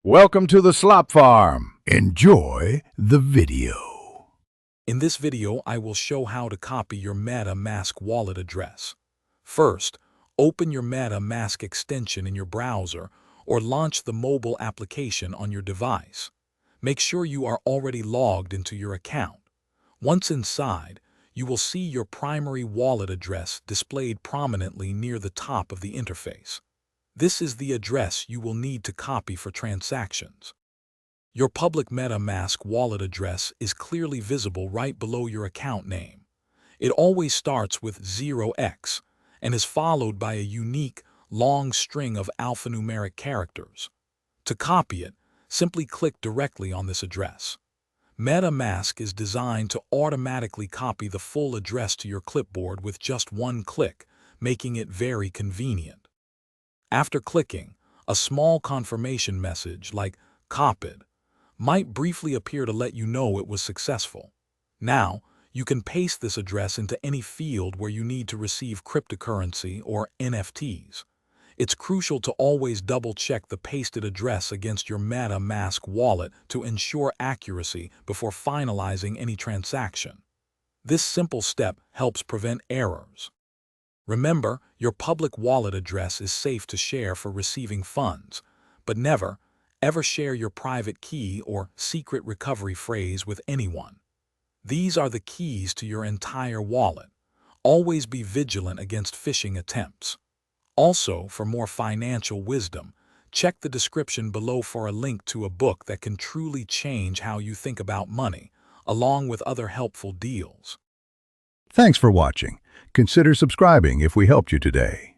Welcome to the Slop Farm. Enjoy the video. In this video, I will show how to copy your Metamask wallet address. First, open your Metamask extension in your browser or launch the mobile application on your device. Make sure you are already logged into your account. Once inside, you will see your primary wallet address displayed prominently near the top of the interface. This is the address you will need to copy for transactions. Your public Metamask wallet address is clearly visible right below your account name. It always starts with 0x and is followed by a unique, long string of alphanumeric characters. To copy it, simply click directly on this address. Metamask is designed to automatically copy the full address to your clipboard with just one click, making it very convenient. After clicking, a small confirmation message like "Copied" might briefly appear to let you know it was successful. Now, you can paste this address into any field where you need to receive cryptocurrency or NFTs. It's crucial to always double-check the pasted address against your Metamask wallet to ensure accuracy before finalizing any transaction. This simple step helps prevent errors. Remember, your public wallet address is safe to share for receiving funds, but never, ever share your private key or secret recovery phrase with anyone. These are the keys to your entire wallet. Always be vigilant against phishing attempts. Also, for more financial wisdom, check the description below for a link to a book that can truly change how you think about money, along with other helpful deals. Thanks for watching. Consider subscribing if we helped you today.